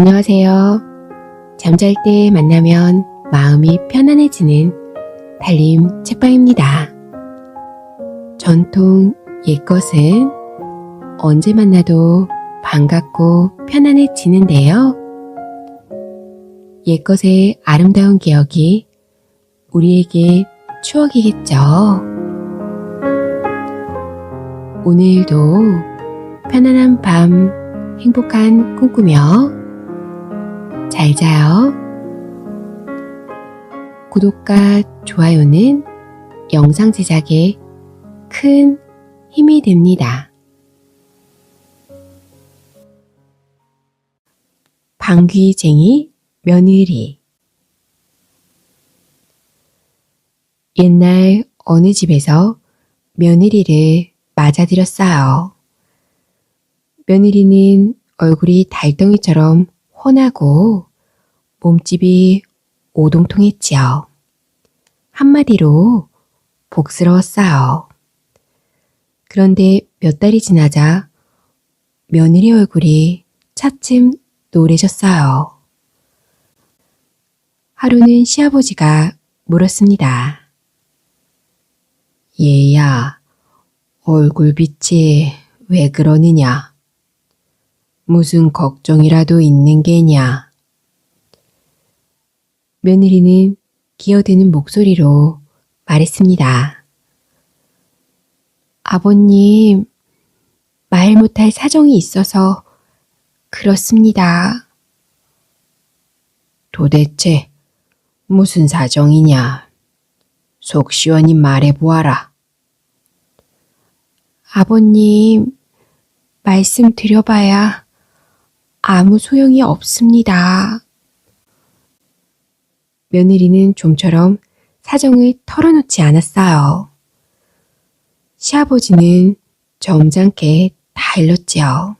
안녕하세요. 잠잘 때 만나면 마음이 편안해지는 달림 책방입니다. 전통 옛것은 언제 만나도 반갑고 편안해지는데요. 옛것의 아름다운 기억이 우리에게 추억이겠죠. 오늘도 편안한 밤 행복한 꿈 꾸며 잘 자요. 구독과 좋아요는 영상 제작에 큰 힘이 됩니다. 방귀쟁이 며느리. 옛날 어느 집에서 며느리를 맞아들였어요. 며느리는 얼굴이 달덩이처럼 훤하고 몸집이 오동통했지요. 한마디로 복스러웠어요. 그런데 몇 달이 지나자 며느리 얼굴이 차츰 노래졌어요. 하루는 시아버지가 물었습니다. 얘야, 얼굴빛이 왜 그러느냐? 무슨 걱정이라도 있는 게냐? 며느리는 기어드는 목소리로 말했습니다. 아버님, 말 못할 사정이 있어서 그렇습니다. 도대체 무슨 사정이냐? 속 시원히 말해보아라. 아버님, 말씀드려봐야 아무 소용이 없습니다. 며느리는 좀처럼 사정을 털어놓지 않았어요. 시아버지는 점잖게 다 일렀지요.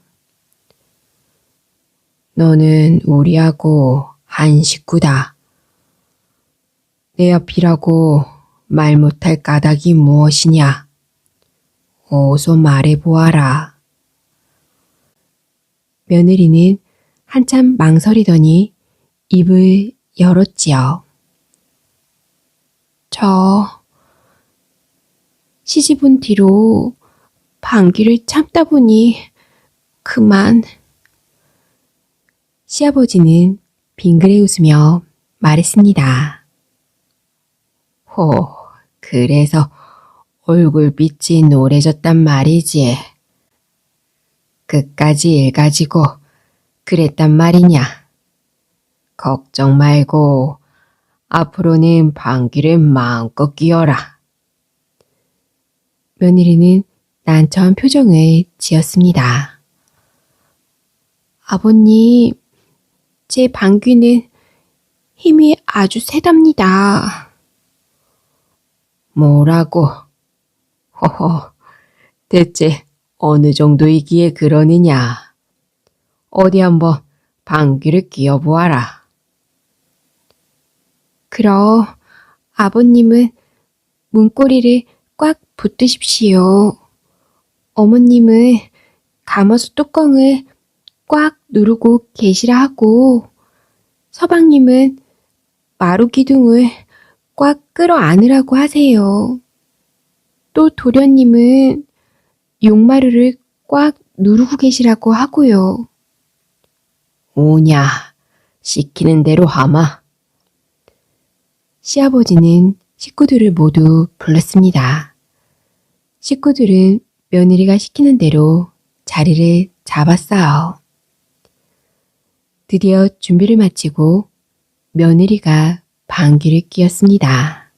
너는 우리하고 한 식구다. 내 앞이라고 말 못할 까닭이 무엇이냐? 어서 말해보아라. 며느리는 한참 망설이더니 입을 열었지요. 저 시집 온 뒤로 방귀를 참다 보니 그만. 시아버지는 빙그레 웃으며 말했습니다. 호, 그래서 얼굴빛이 노래졌단 말이지. 끝까지 일 가지고 그랬단 말이냐. 걱정 말고 앞으로는 방귀를 마음껏 뀌어라. 며느리는 난처한 표정을 지었습니다. 아버님, 제 방귀는 힘이 아주 세답니다. 뭐라고? 허허, 대체 어느 정도이기에 그러느냐? 어디 한번 방귀를 뀌어보아라. 그럼 아버님은 문고리를 꽉 붙드십시오. 어머님은 가마솥 뚜껑을 꽉 누르고 계시라 하고 서방님은 마루 기둥을 꽉 끌어 안으라고 하세요. 또 도련님은 용마루를 꽉 누르고 계시라고 하고요. 오냐, 시키는 대로 하마. 시아버지는 식구들을 모두 불렀습니다. 식구들은 며느리가 시키는 대로 자리를 잡았어요. 드디어 준비를 마치고 며느리가 방귀를 뀌었습니다.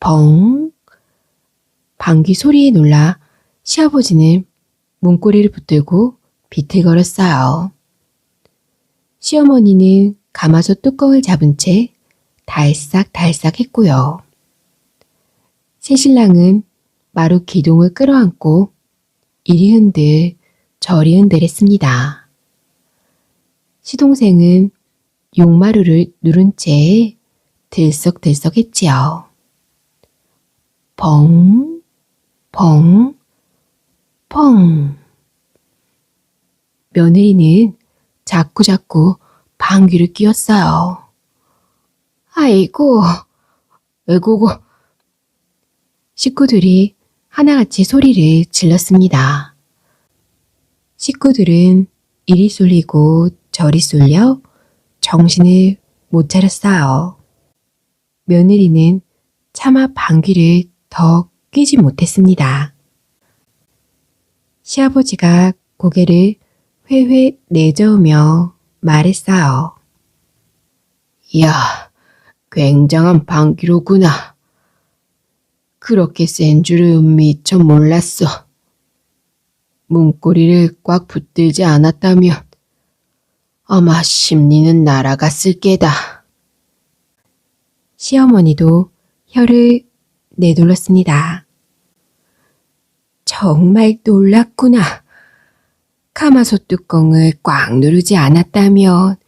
벙! 방귀 소리에 놀라 시아버지는 문고리를 붙들고 비틀거렸어요. 시어머니는 가마솥 뚜껑을 잡은 채 달싹달싹 했고요. 새신랑은 마루 기둥을 끌어안고 이리 흔들 저리 흔들 했습니다. 시동생은 용마루를 누른 채 들썩들썩 했지요. 벙, 벙, 펑. 며느리는 자꾸자꾸 방귀를 뀌었어요. 아이고, 에고고. 식구들이 하나같이 소리를 질렀습니다. 식구들은 이리 쏠리고 저리 쏠려 정신을 못 차렸어요. 며느리는 차마 방귀를 더 뀌지 못했습니다. 시아버지가 고개를 회회 내저으며 말했어요. 이야, 굉장한 방귀로구나. 그렇게 센 줄은 미처 몰랐어. 문고리를 꽉 붙들지 않았다면 아마 심리는 날아갔을 게다. 시어머니도 혀를 내둘렀습니다. 정말 놀랐구나. 가마솥 뚜껑을 꽉 누르지 않았다면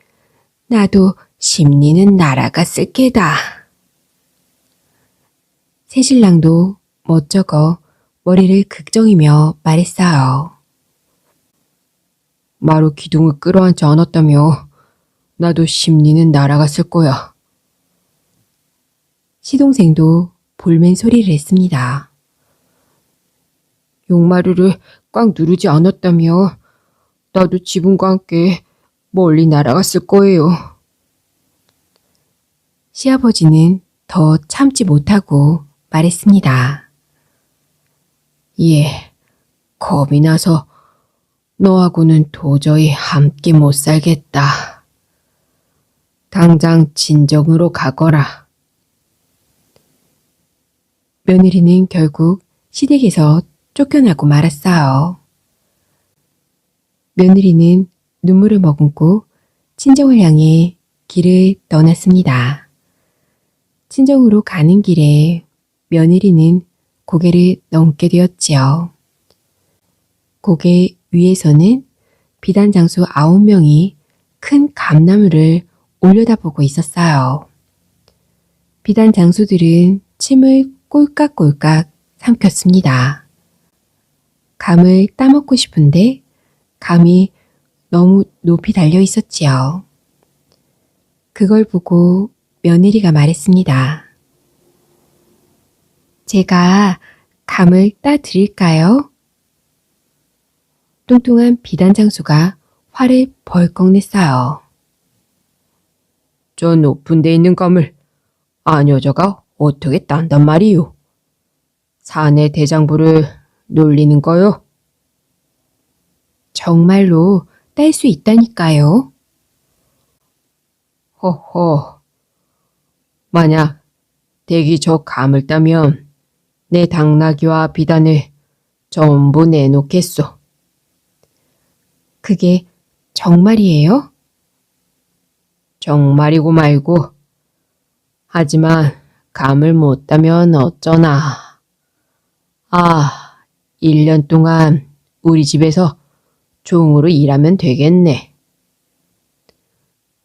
나도 심리는 날아갔을 게다. 새신랑도 멋쩍어 머리를 극정이며 말했어요. 마루 기둥을 끌어안지 않았다며 나도 심리는 날아갔을 거야. 시동생도 볼멘 소리를 했습니다. 용마루를 꽉 누르지 않았다며 나도 지붕과 함께 멀리 날아갔을 거예요. 시아버지는 더 참지 못하고 말했습니다. 예, 겁이 나서 너하고는 도저히 함께 못 살겠다. 당장 진정으로 가거라. 며느리는 결국 시댁에서 쫓겨나고 말았어요. 며느리는 눈물을 머금고 친정을 향해 길을 떠났습니다. 친정으로 가는 길에 며느리는 고개를 넘게 되었지요. 고개 위에서는 비단 장수 9명이 큰 감나무를 올려다보고 있었어요. 비단 장수들은 침을 꼴깍꼴깍 삼켰습니다. 감을 따먹고 싶은데 감이 너무 높이 달려 있었지요. 그걸 보고 며느리가 말했습니다. 제가 감을 따드릴까요? 뚱뚱한 비단 장수가 화를 벌컥 냈어요. 저 높은 데 있는 감을 안 여자가 어떻게 딴단 말이요? 사내 대장부를 놀리는 거요? 정말로 딸 수 있다니까요. 허허, 만약 댁이 저 감을 따면 내 당나귀와 비단을 전부 내놓겠소. 그게 정말이에요? 정말이고 말고. 하지만 감을 못 따면 어쩌나. 아, 1년 동안 우리 집에서 종으로 일하면 되겠네.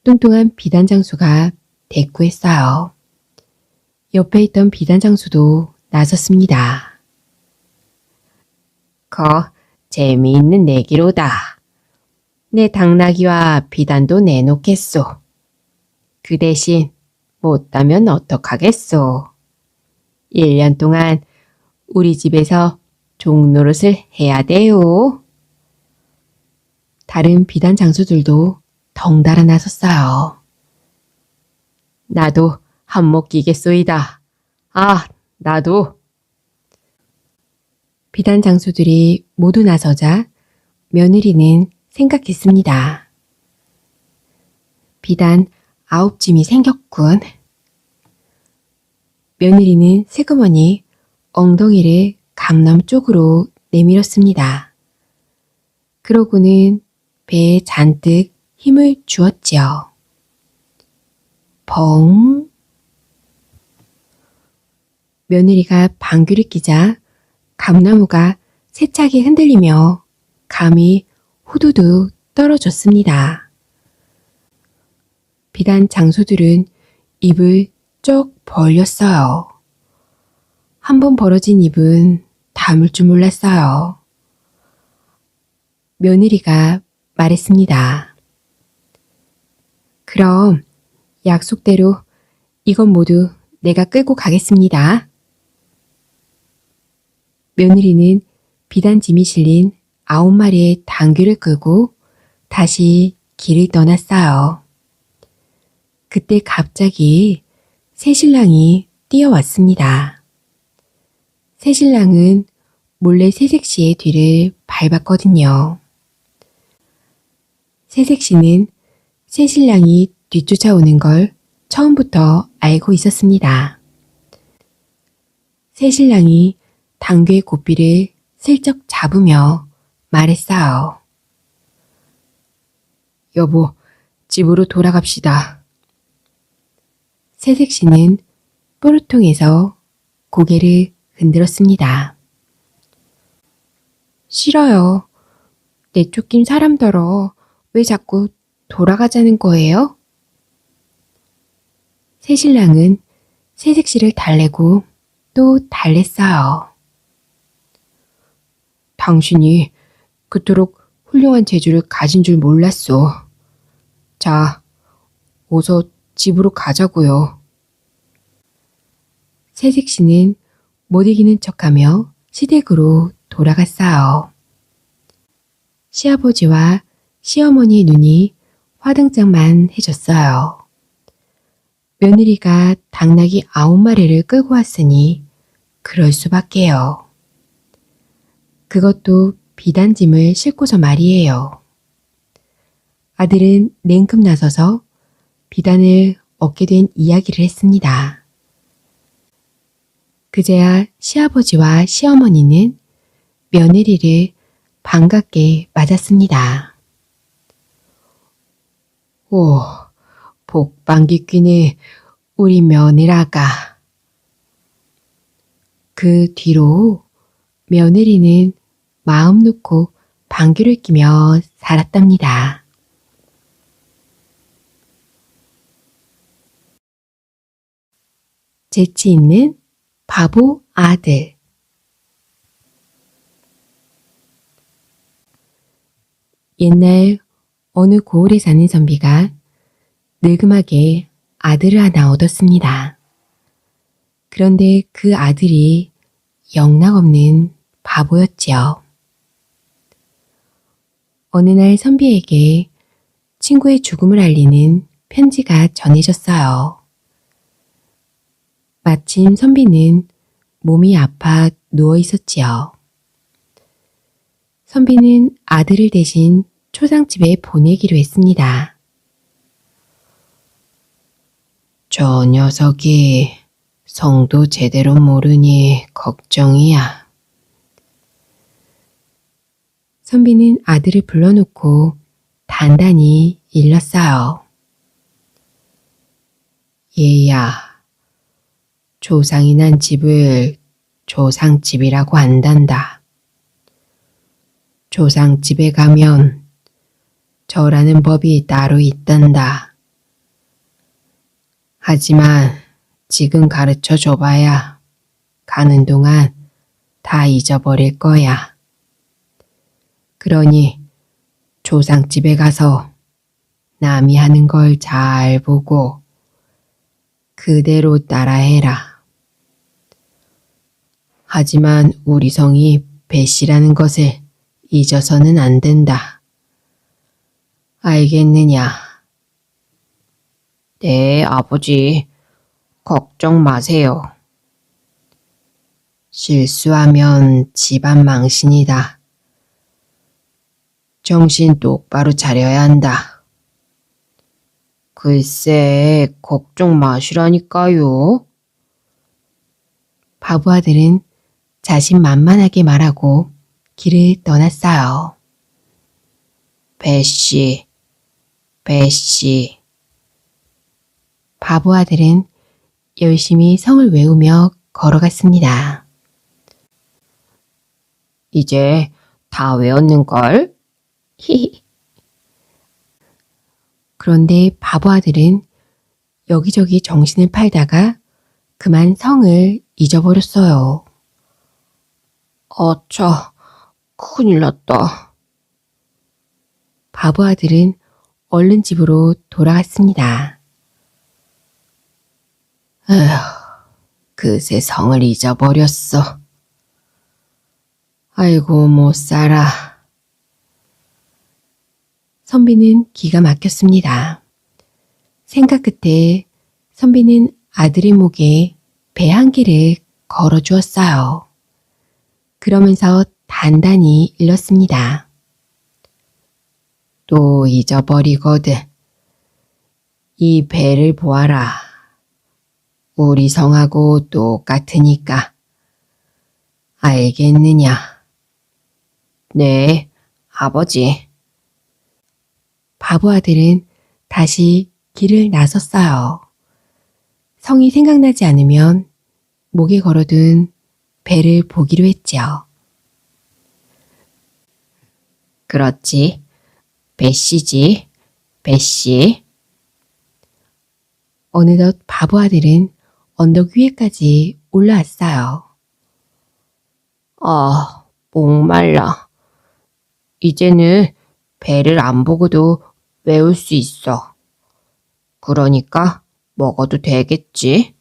뚱뚱한 비단 장수가 대꾸했어요. 옆에 있던 비단 장수도 나섰습니다. 재미있는 내기로다. 내 당나귀와 비단도 내놓겠소. 그 대신 못 따면 어떡하겠소. 1년 동안 우리 집에서 종노릇을 해야 돼요. 다른 비단 장수들도 덩달아 나섰어요. 나도 한몫 끼겠소이다. 아, 나도. 비단 장수들이 모두 나서자 며느리는 생각했습니다. 비단 9짐이 생겼군. 며느리는 새그머니 엉덩이를 감나무 쪽으로 내밀었습니다. 그러고는 배에 잔뜩 힘을 주었지요. 벙. 며느리가 방귀를 뀌자 감나무가 세차게 흔들리며 감이 후두둑 떨어졌습니다. 비단 장수들은 입을 쩍 벌렸어요. 한번 벌어진 입은 다물 줄 몰랐어요. 며느리가 말했습니다. 그럼 약속대로 이건 모두 내가 끌고 가겠습니다. 며느리는 비단 짐이 실린 9마리의 당귀를 끌고 다시 길을 떠났어요. 그때 갑자기 새신랑이 뛰어왔습니다. 새신랑은 몰래 새색시의 뒤를 밟았거든요. 새색시는 새신랑이 뒤쫓아오는 걸 처음부터 알고 있었습니다. 새신랑이 당귀의 고삐를 슬쩍 잡으며 말했어요. 여보, 집으로 돌아갑시다. 새색시는 뽀르통에서 고개를 흔들었습니다. 싫어요. 내쫓긴 사람더러 왜 자꾸 돌아가자는 거예요? 새신랑은 새색시를 달래고 또 달랬어요. 당신이 그토록 훌륭한 재주를 가진 줄 몰랐소. 자, 어서 집으로 가자고요. 새색시는 못 이기는 척하며 시댁으로 돌아갔어요. 시아버지와 시어머니의 눈이 화등짝만 해졌어요. 며느리가 당나귀 9마리를 끌고 왔으니 그럴 수밖에요. 그것도 비단짐을 싣고서 말이에요. 아들은 냉큼 나서서 비단을 얻게 된 이야기를 했습니다. 그제야 시아버지와 시어머니는 며느리를 반갑게 맞았습니다. 오, 복방기 뀌네 우리 며느라가. 그 뒤로 며느리는 마음 놓고 방귀를 뀌며 살았답니다. 재치 있는 바보 아들. 옛날 어느 고을에 사는 선비가 늙음하게 아들을 하나 얻었습니다. 그런데 그 아들이 영락없는 바보였지요. 어느 날 선비에게 친구의 죽음을 알리는 편지가 전해졌어요. 마침 선비는 몸이 아파 누워 있었지요. 선비는 아들을 대신 초상집에 보내기로 했습니다. 저 녀석이 성도 제대로 모르니 걱정이야. 선비는 아들을 불러놓고 단단히 일렀어요. 얘야, 조상이 난 집을 조상집이라고 한단다. 조상집에 가면 절하는 법이 따로 있단다. 하지만 지금 가르쳐 줘봐야 가는 동안 다 잊어버릴 거야. 그러니 조상집에 가서 남이 하는 걸 잘 보고 그대로 따라해라. 하지만 우리 성이 배씨라는 것을 잊어서는 안 된다. 알겠느냐? 네, 아버지. 걱정 마세요. 실수하면 집안 망신이다. 정신 똑바로 차려야 한다. 글쎄, 걱정 마시라니까요. 바보 아들은 자신만만하게 말하고 길을 떠났어요. 배씨, 배씨. 바보 아들은 열심히 성을 외우며 걸어갔습니다. 이제 다 외웠는걸? 히히. 그런데 바보 아들은 여기저기 정신을 팔다가 그만 성을 잊어버렸어요. 아차, 큰일 났다. 바보 아들은 얼른 집으로 돌아갔습니다. 그새 성을 잊어버렸어. 아이고 못 살아. 선비는 기가 막혔습니다. 생각 끝에 선비는 아들의 목에 배 한 개를 걸어주었어요. 그러면서 단단히 일렀습니다. 또 잊어버리거든. 이 배를 보아라. 우리 성하고 똑같으니까. 알겠느냐? 네, 아버지. 바보 아들은 다시 길을 나섰어요. 성이 생각나지 않으면 목에 걸어둔 배를 보기로 했지요. 그렇지. 배씨지. 배씨. 어느덧 바보 아들은 언덕 위에까지 올라왔어요. 목말라. 이제는 배를 안 보고도 외울 수 있어. 그러니까 먹어도 되겠지?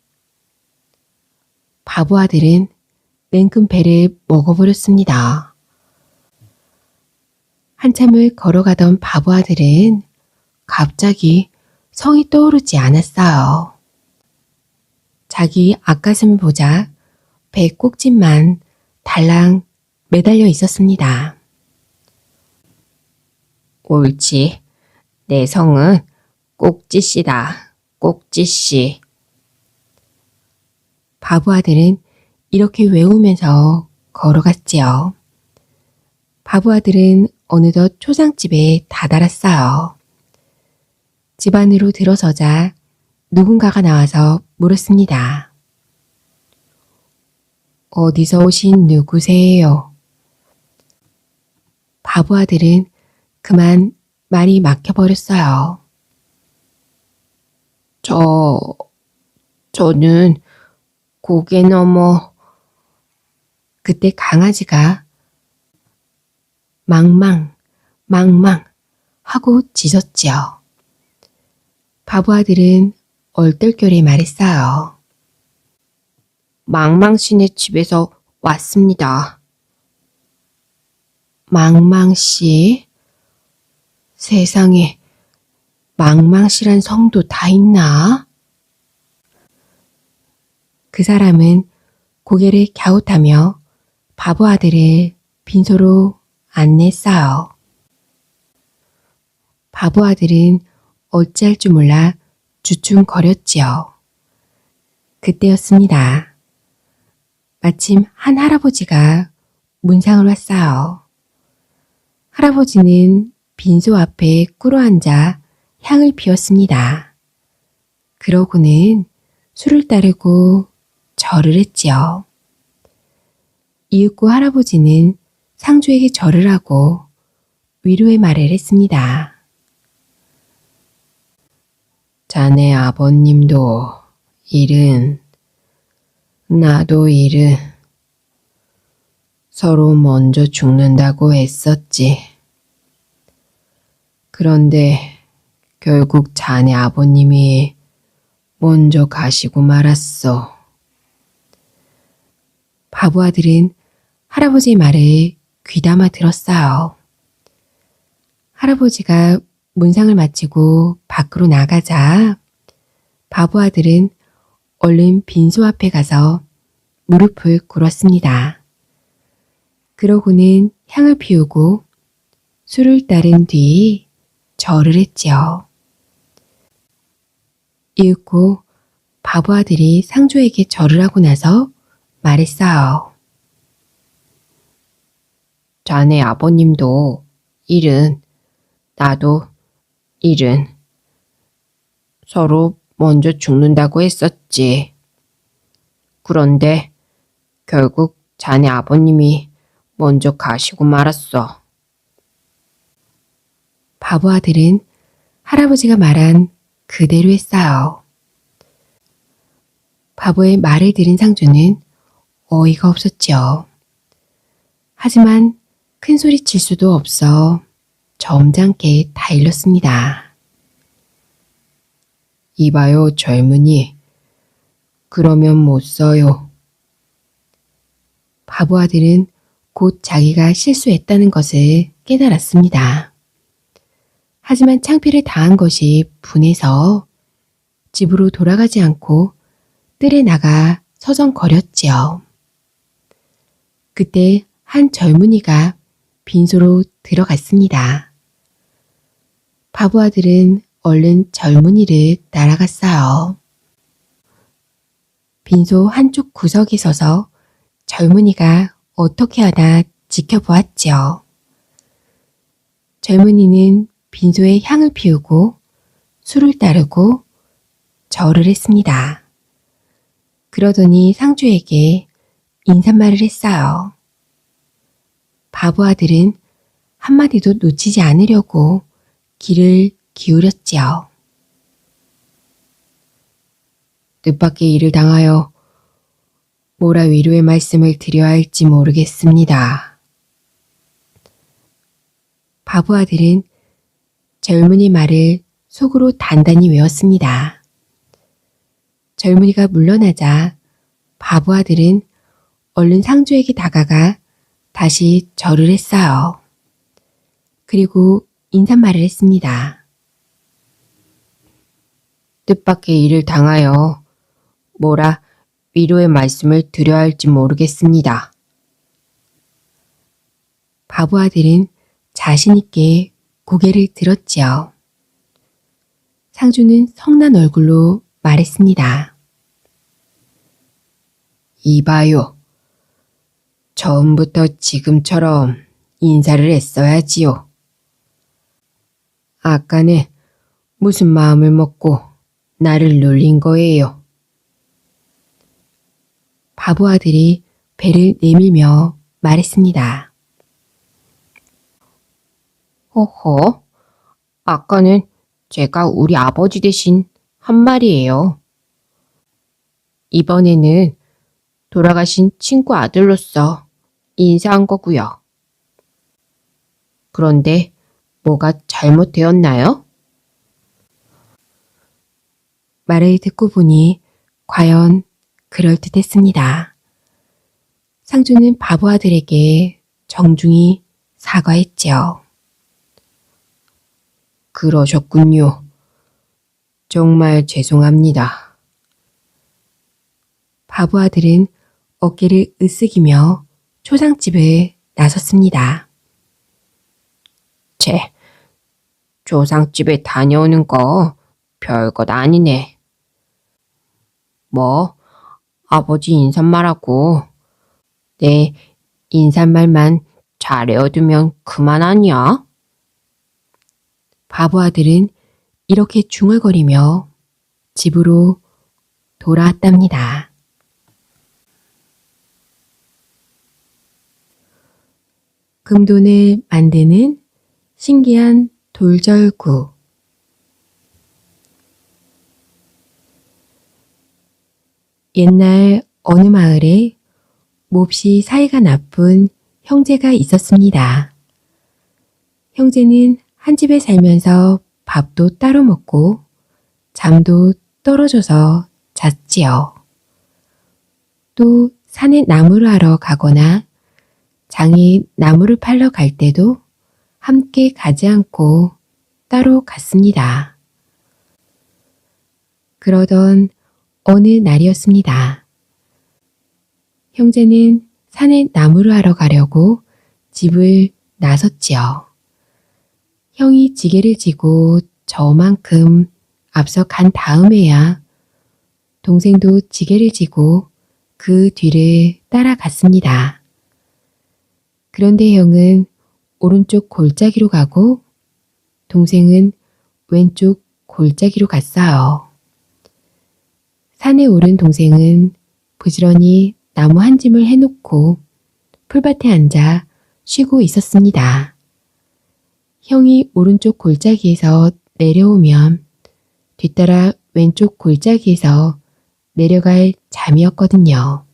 바보 아들은 냉큼 배를 먹어버렸습니다. 한참을 걸어가던 바보 아들은 갑자기 성이 떠오르지 않았어요. 자기 앞가슴을 보자 배 꼭짓만 달랑 매달려 있었습니다. 옳지. 내 성은 꼭짓이다. 꼭짓이. 바보 아들은 이렇게 외우면서 걸어갔지요. 바보 아들은 어느덧 초상집에 다다랐어요. 집 안으로 들어서자 누군가가 나와서 물었습니다. 어디서 오신 누구세요? 바보 아들은 그만 말이 막혀버렸어요. 저는 고개 넘어. 그때 강아지가 망망 하고 짖었지요. 바보 아들은 얼떨결에 말했어요. 망망씨네 집에서 왔습니다. 망망씨? 세상에 망망씨란 성도 다 있나? 그 사람은 고개를 갸웃하며 바보 아들을 빈소로 안내했어요. 바보 아들은 어찌할 줄 몰라 주춤거렸지요. 그때였습니다. 마침 한 할아버지가 문상을 왔어요. 할아버지는 빈소 앞에 꿇어앉아 향을 피웠습니다. 그러고는 술을 따르고 절을 했지요. 이윽고 할아버지는 상주에게 절을 하고 위로의 말을 했습니다. 자네 아버님도 일은, 나도 일은 서로 먼저 죽는다고 했었지. 그런데 결국 자네 아버님이 먼저 가시고 말았어. 바보 아들은 할아버지의 말을 귀담아 들었어요. 할아버지가 문상을 마치고 밖으로 나가자 바보 아들은 얼른 빈소 앞에 가서 무릎을 꿇었습니다. 그러고는 향을 피우고 술을 따른 뒤 절을 했지요. 이윽고 바보 아들이 상주에게 절을 하고 나서 말했어요. 자네 아버님도 일은, 나도 일은 서로 먼저 죽는다고 했었지. 그런데 결국 자네 아버님이 먼저 가시고 말았어. 바보 아들은 할아버지가 말한 그대로 했어요. 바보의 말을 들은 상주는 어이가 없었죠. 하지만 큰 소리 칠 수도 없어 점잖게 다 일렀습니다. 이봐요, 젊은이. 그러면 못 써요. 바보 아들은 곧 자기가 실수했다는 것을 깨달았습니다. 하지만 창피를 당한 것이 분해서 집으로 돌아가지 않고 뜰에 나가 서성거렸지요. 그때 한 젊은이가 빈소로 들어갔습니다. 바보 아들은 얼른 젊은이를 따라갔어요. 빈소 한쪽 구석에 서서 젊은이가 어떻게 하나 지켜보았지요. 젊은이는 빈소에 향을 피우고 술을 따르고 절을 했습니다. 그러더니 상주에게 인사말을 했어요. 바보 아들은 한마디도 놓치지 않으려고 귀를 기울였지요. 뜻밖의 일을 당하여 뭐라 위로의 말씀을 드려야 할지 모르겠습니다. 바보 아들은 젊은이 말을 속으로 단단히 외웠습니다. 젊은이가 물러나자 바보 아들은 얼른 상주에게 다가가 다시 절을 했어요. 그리고 인사말을 했습니다. 뜻밖의 일을 당하여 뭐라 위로의 말씀을 드려야 할지 모르겠습니다. 바보 아들은 자신 있게 고개를 들었지요. 상주는 성난 얼굴로 말했습니다. 이봐요. 처음부터 지금처럼 인사를 했어야지요. 아까는 무슨 마음을 먹고 나를 놀린 거예요. 바보 아들이 배를 내밀며 말했습니다. 허허, 아까는 제가 우리 아버지 대신 한 말이에요. 이번에는 돌아가신 친구 아들로서 인사한 거고요. 그런데 뭐가 잘못되었나요? 말을 듣고 보니 과연 그럴듯했습니다. 상주는 바보 아들에게 정중히 사과했지요. 그러셨군요. 정말 죄송합니다. 바보 아들은 어깨를 으쓱이며 초상집에 나섰습니다. 조상집에 다녀오는 거 별것 아니네. 뭐, 아버지 인사말하고 내 인사말만 잘 외워두면 그만 아니야? 바보 아들은 이렇게 중얼거리며 집으로 돌아왔답니다. 금돈을 만드는 신기한 돌절구. 옛날 어느 마을에 몹시 사이가 나쁜 형제가 있었습니다. 형제는 한 집에 살면서 밥도 따로 먹고 잠도 떨어져서 잤지요. 또 산에 나무를 하러 가거나 장이 나무를 팔러 갈 때도 함께 가지 않고 따로 갔습니다. 그러던 어느 날이었습니다. 형제는 산에 나무를 하러 가려고 집을 나섰지요. 형이 지게를 지고 저만큼 앞서 간 다음에야 동생도 지게를 지고 그 뒤를 따라갔습니다. 그런데 형은 오른쪽 골짜기로 가고 동생은 왼쪽 골짜기로 갔어요. 산에 오른 동생은 부지런히 나무 한 짐을 해놓고 풀밭에 앉아 쉬고 있었습니다. 형이 오른쪽 골짜기에서 내려오면 뒤따라 왼쪽 골짜기에서 내려갈 잠이었거든요.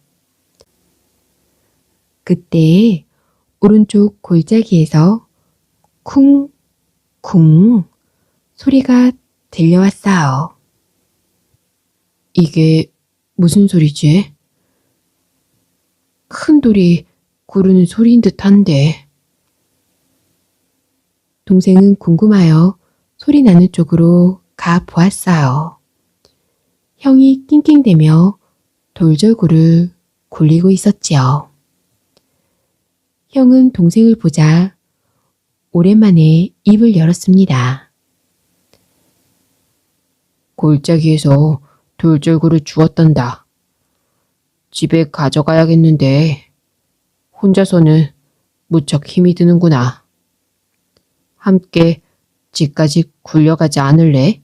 그때 오른쪽 골짜기에서 쿵쿵 소리가 들려왔어요. 이게 무슨 소리지? 큰 돌이 구르는 소리인 듯한데. 동생은 궁금하여 소리 나는 쪽으로 가 보았어요. 형이 낑낑대며 돌절구를 굴리고 있었지요. 형은 동생을 보자 오랜만에 입을 열었습니다. 골짜기에서 돌절구를 주웠단다. 집에 가져가야겠는데 혼자서는 무척 힘이 드는구나. 함께 집까지 굴려가지 않을래?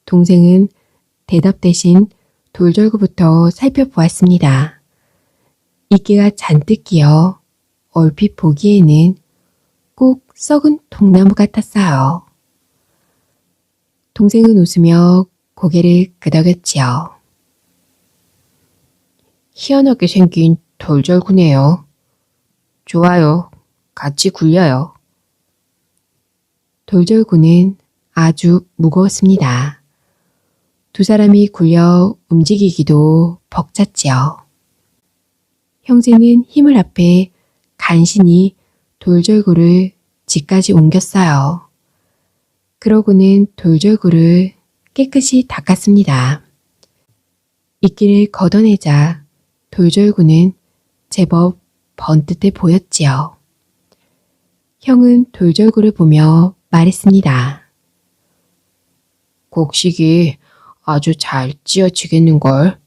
동생은 대답 대신 돌절구부터 살펴보았습니다. 이끼가 잔뜩 끼어 얼핏 보기에는 꼭 썩은 통나무 같았어요. 동생은 웃으며 고개를 끄덕였지요. 희한하게 생긴 돌절구네요. 좋아요. 같이 굴려요. 돌절구는 아주 무거웠습니다. 두 사람이 굴려 움직이기도 벅찼지요. 형제는 힘을 합해 간신히 돌절구를 집까지 옮겼어요. 그러고는 돌절구를 깨끗이 닦았습니다. 이끼를 걷어내자 돌절구는 제법 번듯해 보였지요. 형은 돌절구를 보며 말했습니다. 곡식이 아주 잘 찧어지겠는걸.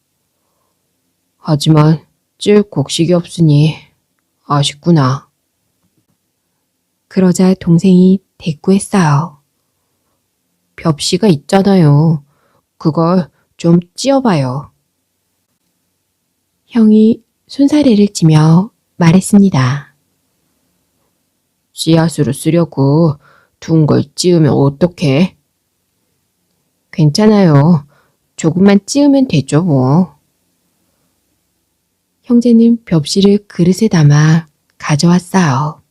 하지만 찔 곡식이 없으니 아쉽구나. 그러자 동생이 대꾸했어요. 벽시가 있잖아요. 그걸 좀 찧어봐요. 형이 손사래를 찌며 말했습니다. 씨앗으로 쓰려고 둔 걸 찧으면 어떡해? 괜찮아요. 조금만 찧으면 되죠 뭐. 형제는 벽시를 그릇에 담아 가져왔어요.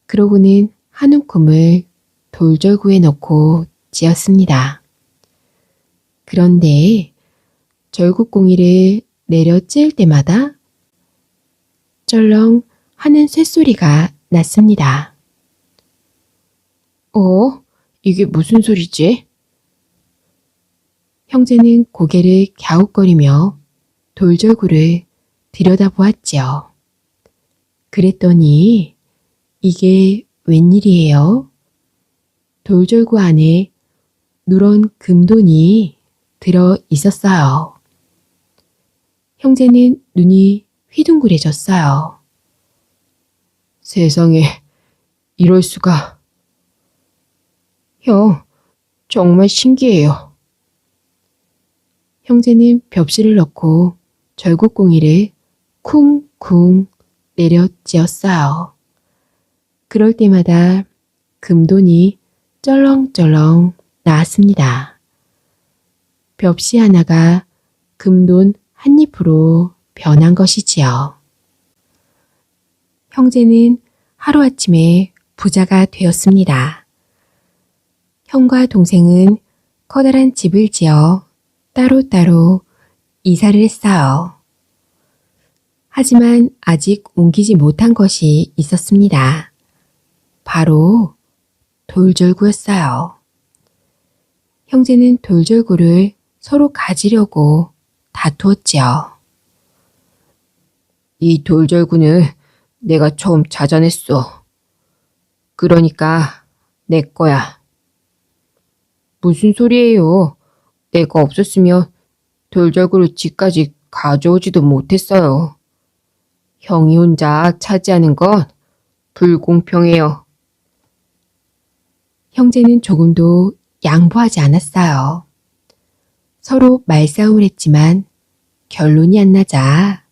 그러고는 한 움큼을 돌절구에 넣고 찧었습니다. 그런데 절구꽁이를 내려 찧을 때마다 쩔렁 하는 쇳소리가 났습니다. 이게 무슨 소리지? 형제는 고개를 갸웃거리며 돌절구를 들여다보았지요. 그랬더니 이게 웬일이에요? 돌절구 안에 누런 금돈이 들어 있었어요. 형제는 눈이 휘둥그레졌어요. 세상에 이럴 수가. 형, 정말 신기해요. 형제는 벽시를 넣고 절구꽁이를 쿵쿵 내려 찧었어요. 그럴 때마다 금돈이 쩔렁쩔렁 나왔습니다. 벽시 하나가 금돈 한 잎으로 변한 것이지요. 형제는 하루아침에 부자가 되었습니다. 형과 동생은 커다란 집을 지어 따로따로 이사를 했어요. 하지만 아직 옮기지 못한 것이 있었습니다. 바로 돌절구였어요. 형제는 돌절구를 서로 가지려고 다투었지요. 이 돌절구는 내가 처음 찾아냈어. 그러니까 내 거야. 무슨 소리예요? 내가 없었으면 돌절구를 집까지 가져오지도 못했어요. 형이 혼자 차지하는 건 불공평해요. 형제는 조금도 양보하지 않았어요. 서로 말싸움을 했지만 결론이 안 나자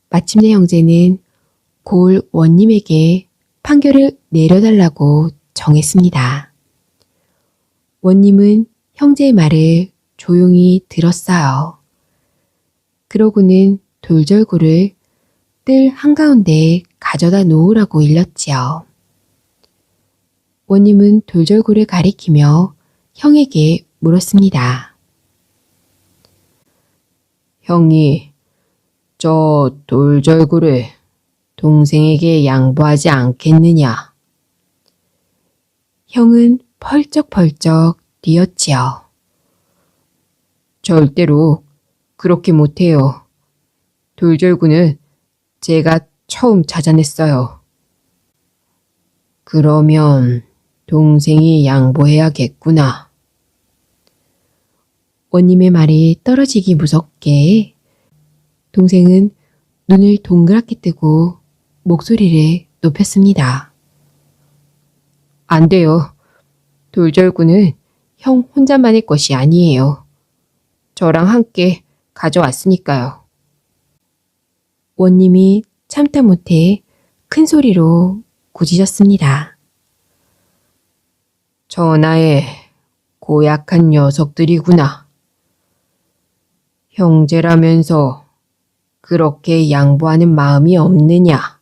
마침내 형제는 고을 원님에게 판결을 내려달라고 정했습니다. 원님은 형제의 말을 조용히 들었어요. 그러고는 돌절구를 뜰 한가운데 가져다 놓으라고 일렀지요. 원님은 돌절구를 가리키며 형에게 물었습니다. 형이 저 돌절구를 동생에게 양보하지 않겠느냐? 형은 펄쩍펄쩍 뛰었지요. 절대로 그렇게 못해요. 돌절구는 제가 처음 찾아냈어요. 그러면 동생이 양보해야겠구나. 원님의 말이 떨어지기 무섭게 동생은 눈을 동그랗게 뜨고 목소리를 높였습니다. 안 돼요. 돌절구는 형 혼자만의 것이 아니에요. 저랑 함께 가져왔으니까요. 원님이 참다 못해 큰 소리로 꾸짖었습니다. 전하의 고약한 녀석들이구나. 형제라면서 그렇게 양보하는 마음이 없느냐.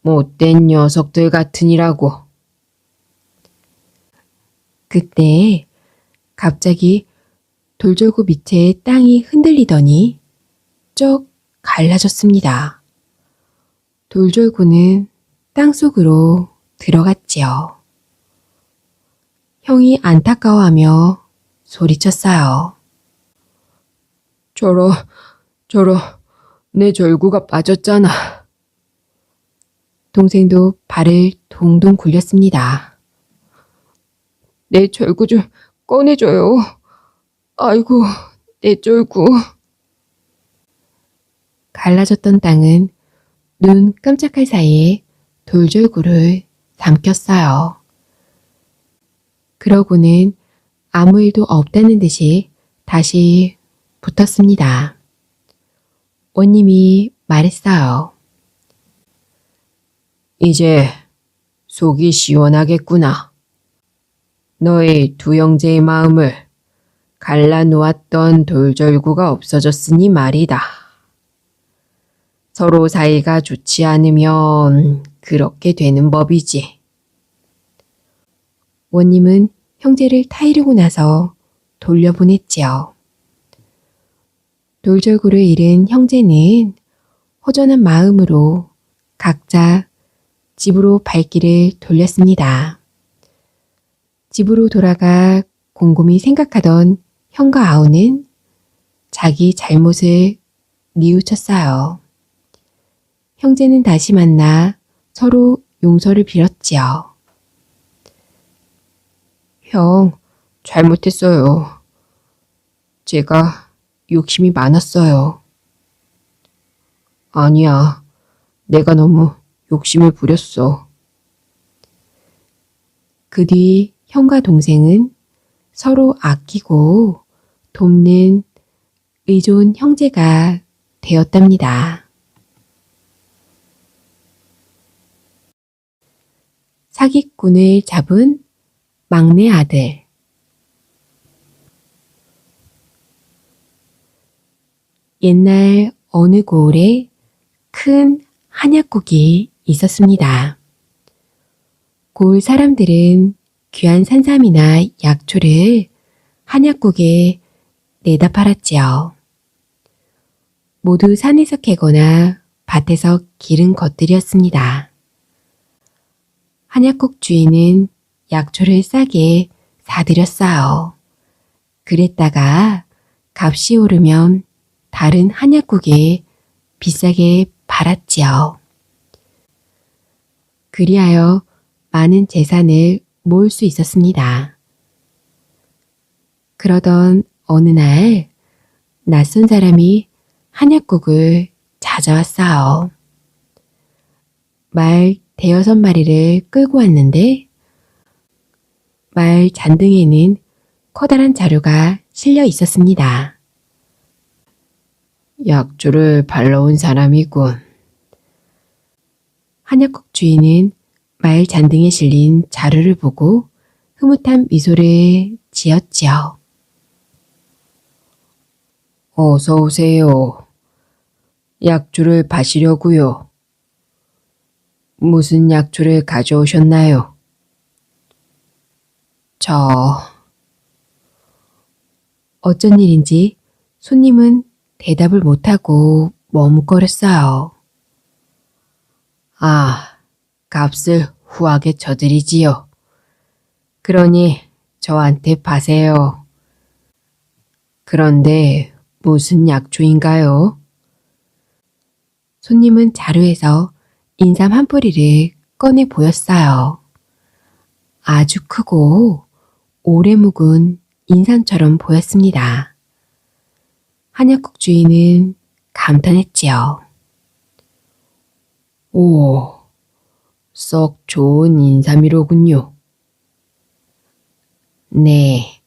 못된 녀석들 같으니라고. 그때 갑자기 돌절구 밑에 땅이 흔들리더니 쩍 갈라졌습니다. 돌절구는 땅속으로 들어갔지요. 형이 안타까워하며 소리쳤어요. 저러, 내 절구가 빠졌잖아. 동생도 발을 동동 굴렸습니다. 내 절구 좀 꺼내줘요. 아이고, 내 절구. 갈라졌던 땅은 눈 깜짝할 사이에 돌절구를 삼켰어요. 그러고는 아무 일도 없다는 듯이 다시 붙었습니다. 원님이 말했어요. 이제 속이 시원하겠구나. 너희 두 형제의 마음을 갈라놓았던 돌절구가 없어졌으니 말이다. 서로 사이가 좋지 않으면 그렇게 되는 법이지. 원님은 형제를 타이르고 나서 돌려보냈지요. 돌절구를 잃은 형제는 허전한 마음으로 각자 집으로 발길을 돌렸습니다. 집으로 돌아가 곰곰이 생각하던 형과 아우는 자기 잘못을 뉘우쳤어요. 형제는 다시 만나 서로 용서를 빌었지요. 형, 잘못했어요. 제가 욕심이 많았어요. 아니야, 내가 너무 욕심을 부렸어. 그 뒤 형과 동생은 서로 아끼고 돕는 의좋은 형제가 되었답니다. 사기꾼을 잡은 막내 아들. 옛날 어느 고을에 큰 한약국이 있었습니다. 고을 사람들은 귀한 산삼이나 약초를 한약국에 내다 팔았지요. 모두 산에서 캐거나 밭에서 기른 것들이었습니다. 한약국 주인은 약초를 싸게 사들였어요. 그랬다가 값이 오르면 다른 한약국에 비싸게 팔았지요. 그리하여 많은 재산을 모을 수 있었습니다. 그러던 어느 날 낯선 사람이 한약국을 찾아왔어요. 말 대여섯 마리를 끌고 왔는데 말 잔등에는 커다란 자루가 실려 있었습니다. 약초를 발라온 사람이군. 한약국 주인은 말 잔등에 실린 자루를 보고 흐뭇한 미소를 지었지요. 어서 오세요. 약초를 파시려고요. 무슨 약초를 가져오셨나요? 어쩐 일인지 손님은 대답을 못하고 머뭇거렸어요. 아, 값을 후하게 쳐드리지요. 그러니 저한테 파세요. 그런데 무슨 약초인가요? 손님은 자루에서 인삼 한 뿌리를 꺼내 보였어요. 아주 크고 오래 묵은 인삼처럼 보였습니다. 한약국 주인은 감탄했지요. 오, 썩 좋은 인삼이로군요. 네,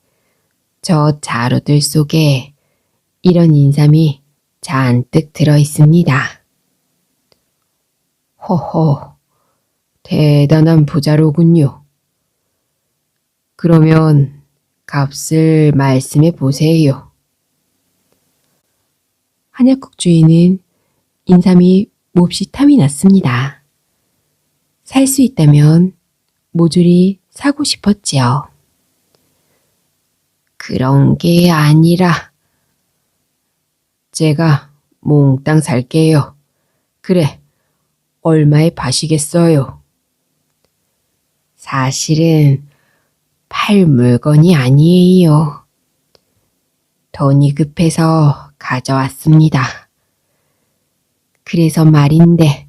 저 자루들 속에 이런 인삼이 잔뜩 들어 있습니다. 허허, 대단한 부자로군요. 그러면 값을 말씀해 보세요. 한약국 주인은 인삼이 몹시 탐이 났습니다. 살 수 있다면 모조리 사고 싶었지요. 그런 게 아니라 제가 몽땅 살게요. 그래, 얼마에 파시겠어요? 사실은 팔 물건이 아니에요. 돈이 급해서 가져왔습니다. 그래서 말인데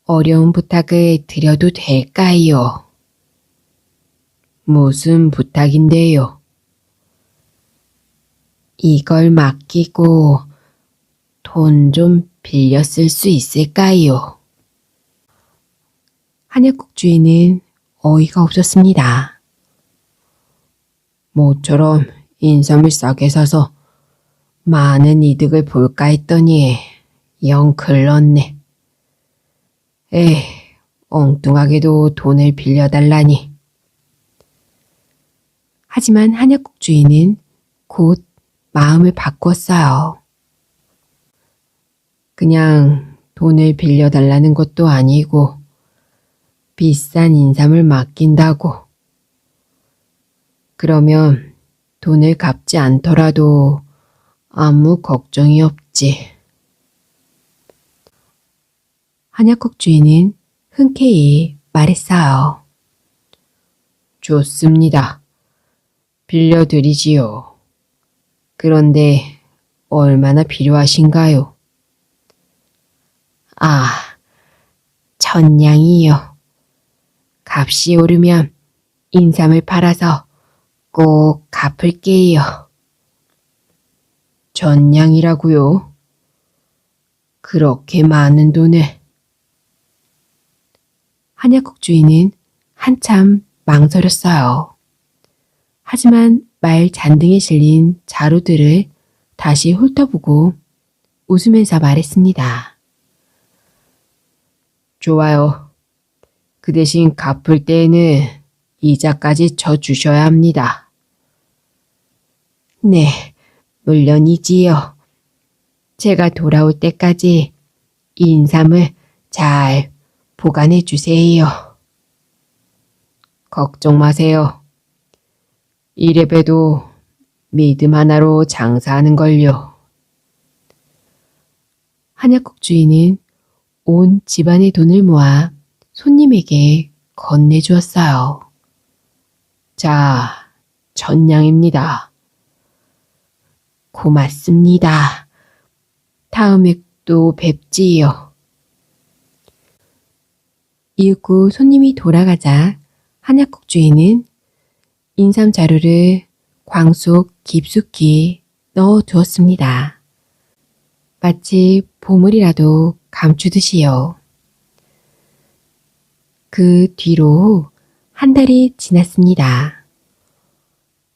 어려운 부탁을 드려도 될까요? 무슨 부탁인데요? 이걸 맡기고 돈 좀 빌려 쓸 수 있을까요? 한약국 주인은 어이가 없었습니다. 모처럼 인삼을 싸게 사서 많은 이득을 볼까 했더니 영 글렀네. 에이, 엉뚱하게도 돈을 빌려달라니. 하지만 한약국 주인은 곧 마음을 바꿨어요. 그냥 돈을 빌려달라는 것도 아니고 비싼 인삼을 맡긴다고. 그러면 돈을 갚지 않더라도 아무 걱정이 없지. 한약국 주인은 흔쾌히 말했어요. 좋습니다. 빌려드리지요. 그런데 얼마나 필요하신가요? 아, 1000냥이요. 값이 오르면 인삼을 팔아서 꼭 갚을게요. 1000냥이라고요? 그렇게 많은 돈을. 한약국 주인은 한참 망설였어요. 하지만 말 잔등에 실린 자루들을 다시 훑어보고 웃으면서 말했습니다. 좋아요. 그 대신 갚을 때에는 이자까지 져 주셔야 합니다. 네, 물론이지요. 제가 돌아올 때까지 인삼을 잘 보관해 주세요. 걱정 마세요. 이래봬도 믿음 하나로 장사하는 걸요. 한약국 주인은 온 집안의 돈을 모아 손님에게 건네주었어요. 자, 1000냥입니다. 고맙습니다. 다음에 또 뵙지요. 이윽고 손님이 돌아가자 한약국 주인은 인삼 자루를 광 속 깊숙이 넣어 두었습니다. 마치 보물이라도 감추듯이요. 그 뒤로 한 달이 지났습니다.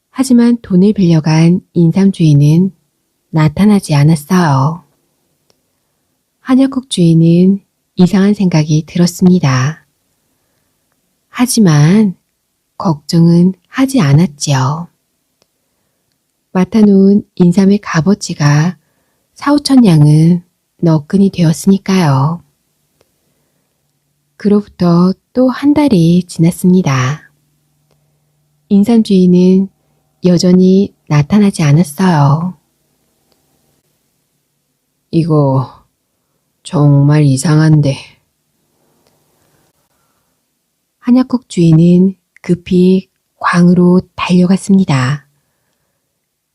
하지만 돈을 빌려간 인삼 주인은 나타나지 않았어요. 한약국 주인은 이상한 생각이 들었습니다. 하지만 걱정은 하지 않았지요. 맡아놓은 인삼의 값어치가 4~5천냥은 너끈히 되었으니까요. 그로부터 또 한 달이 지났습니다. 인삼 주인은 여전히 나타나지 않았어요. 이거 정말 이상한데. 한약국 주인은 급히 광으로 달려갔습니다.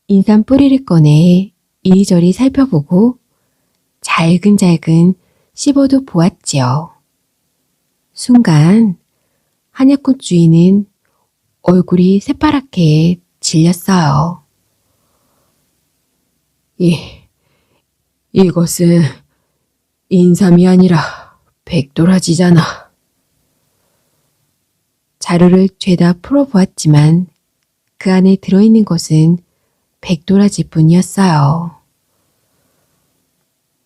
인삼 뿌리를 꺼내 이리저리 살펴보고 잘근잘근 씹어도 보았지요. 순간 한약국 주인은 얼굴이 새파랗게 질렸어요. 이것은 인삼이 아니라 백도라지잖아. 자루를 죄다 풀어보았지만 그 안에 들어있는 것은 백도라지뿐이었어요.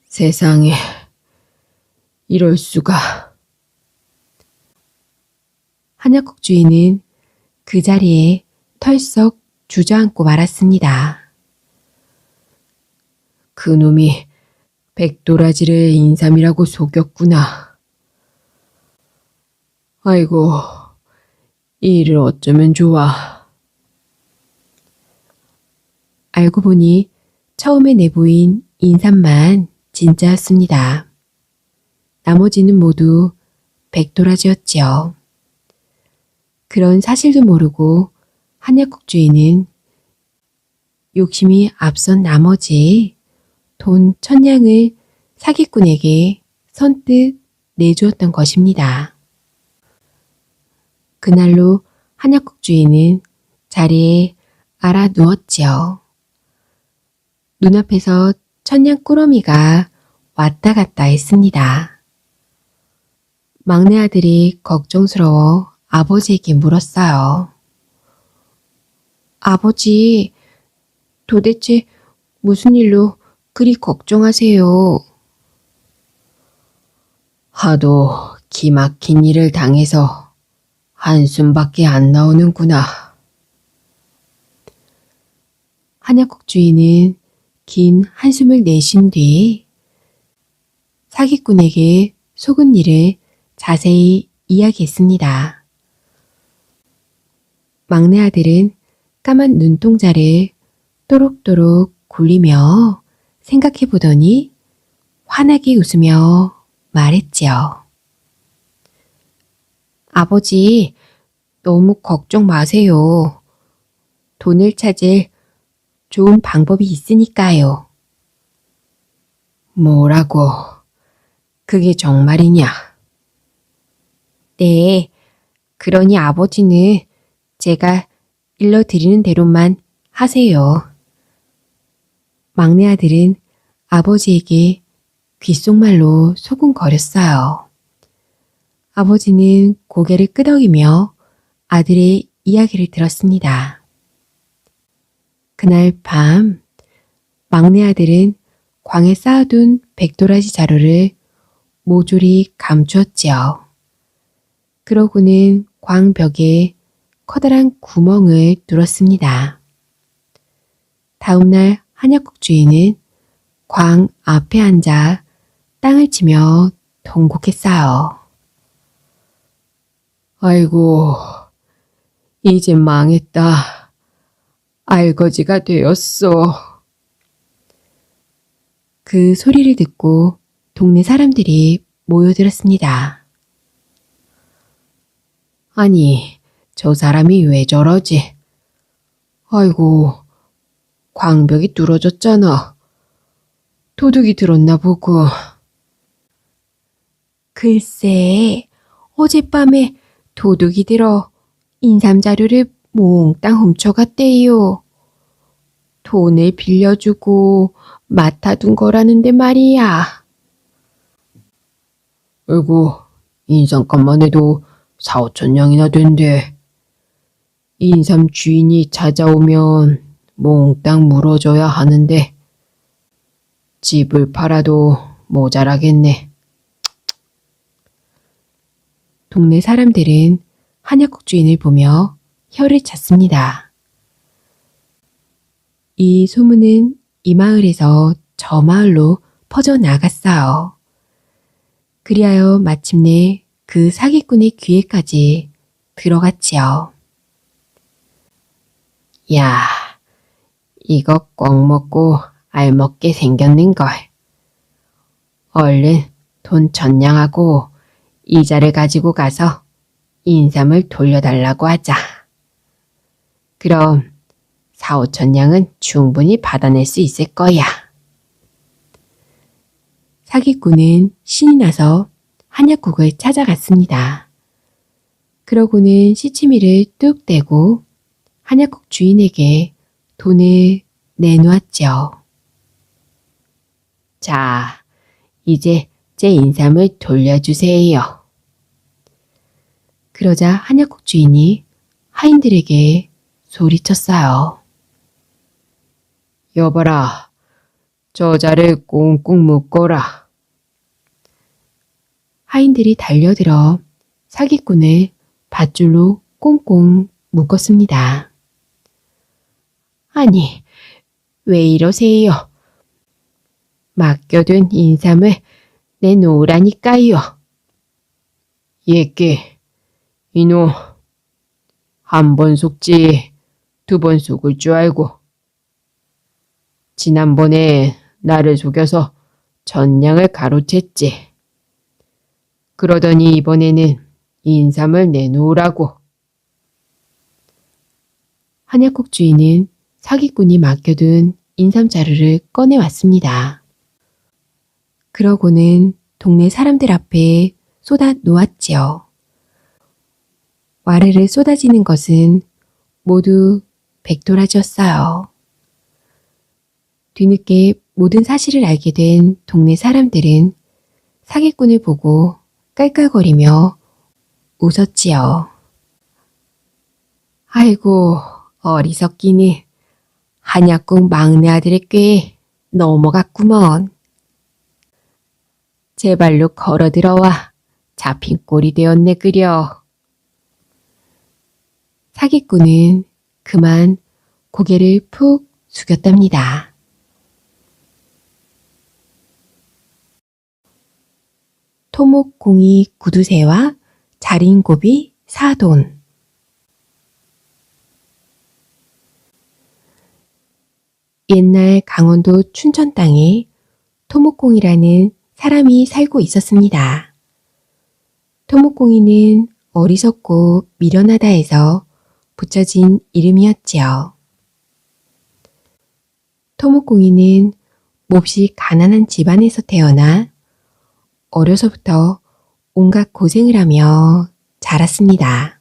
세상에, 이럴 수가. 한약국 주인은 그 자리에 털썩 주저앉고 말았습니다. 그놈이 백도라지를 인삼이라고 속였구나. 아이고, 이 일을 어쩌면 좋아. 알고 보니 처음에 내보인 인삼만 진짜였습니다. 나머지는 모두 백도라지였지요. 그런 사실도 모르고 한약국 주인은 욕심이 앞선 나머지 돈 1,000냥을 사기꾼에게 선뜻 내주었던 것입니다. 그날로 한약국 주인은 자리에 알아 누웠지요. 눈앞에서 1,000냥 꾸러미가 왔다 갔다 했습니다. 막내 아들이 걱정스러워 아버지에게 물었어요. 아버지, 도대체 무슨 일로 그리 걱정하세요? 하도 기막힌 일을 당해서 한숨밖에 안 나오는구나. 한약국 주인은 긴 한숨을 내쉰 뒤 사기꾼에게 속은 일을 자세히 이야기했습니다. 막내 아들은 까만 눈동자를 또록또록 굴리며 생각해 보더니 환하게 웃으며 말했지요. 아버지, 너무 걱정 마세요. 돈을 찾을 좋은 방법이 있으니까요. 뭐라고? 그게 정말이냐? 네, 그러니 아버지는 제가 일러드리는 대로만 하세요. 막내 아들은 아버지에게 귓속말로 소곤거렸어요. 아버지는 고개를 끄덕이며 아들의 이야기를 들었습니다. 그날 밤 막내 아들은 광에 쌓아둔 백도라지 자루를 모조리 감추었지요. 그러고는 광벽에 커다란 구멍을 뚫었습니다. 다음날 한약국 주인은 광 앞에 앉아 땅을 치며 통곡했어요. 아이고, 이제 망했다. 알거지가 되었어. 그 소리를 듣고 동네 사람들이 모여들었습니다. 아니, 저 사람이 왜 저러지? 아이고, 광벽이 뚫어졌잖아. 도둑이 들었나 보고. 글쎄, 어젯밤에 도둑이 들어 인삼자루를 몽땅 훔쳐갔대요. 돈을 빌려주고 맡아둔 거라는데 말이야. 아이고, 인삼값만 해도 4, 5천 냥이나 된대. 인삼 주인이 찾아오면 몽땅 물어줘야 하는데 집을 팔아도 모자라겠네. 동네 사람들은 한약국 주인을 보며 혀를 찼습니다. 이 소문은 이 마을에서 저 마을로 퍼져나갔어요. 그리하여 마침내 그 사기꾼의 귀에까지 들어갔지요. 야, 이거 꼭 먹고 알먹게 생겼는걸. 얼른 돈 전량하고 이자를 가지고 가서 인삼을 돌려달라고 하자. 그럼 4, 5천냥은 충분히 받아낼 수 있을 거야. 사기꾼은 신이 나서 한약국을 찾아갔습니다. 그러고는 시치미를 뚝 떼고 한약국 주인에게 돈을 내놓았죠. 자, 이제 제 인삼을 돌려주세요. 그러자 한약국 주인이 하인들에게 소리쳤어요. 여봐라, 저자를 꽁꽁 묶어라. 하인들이 달려들어 사기꾼을 밧줄로 꽁꽁 묶었습니다. 아니, 왜 이러세요? 맡겨둔 인삼을 내놓으라니까요. 예끼, 이놈, 한 번 속지 2번 속을 줄 알고. 지난번에 나를 속여서 전량을 가로챘지. 그러더니 이번에는 인삼을 내놓으라고. 한약국 주인은 사기꾼이 맡겨둔 인삼자루를 꺼내왔습니다. 그러고는 동네 사람들 앞에 쏟아 놓았지요. 와르르 쏟아지는 것은 모두 백도라지였어요. 뒤늦게 모든 사실을 알게 된 동네 사람들은 사기꾼을 보고 깔깔거리며 웃었지요. 아이고, 어리석기니. 한약국 막내 아들의 꾀에 넘어갔구먼. 제 발로 걸어 들어와 잡힌 꼴이 되었네 그려. 사기꾼은 그만 고개를 푹 숙였답니다. 토목공이 구두쇠와 자린고비 사돈. 옛날 강원도 춘천 땅에 토목공이라는 사람이 살고 있었습니다. 토목공이는 어리석고 미련하다 해서 붙여진 이름이었지요. 토목공이는 몹시 가난한 집안에서 태어나 어려서부터 온갖 고생을 하며 자랐습니다.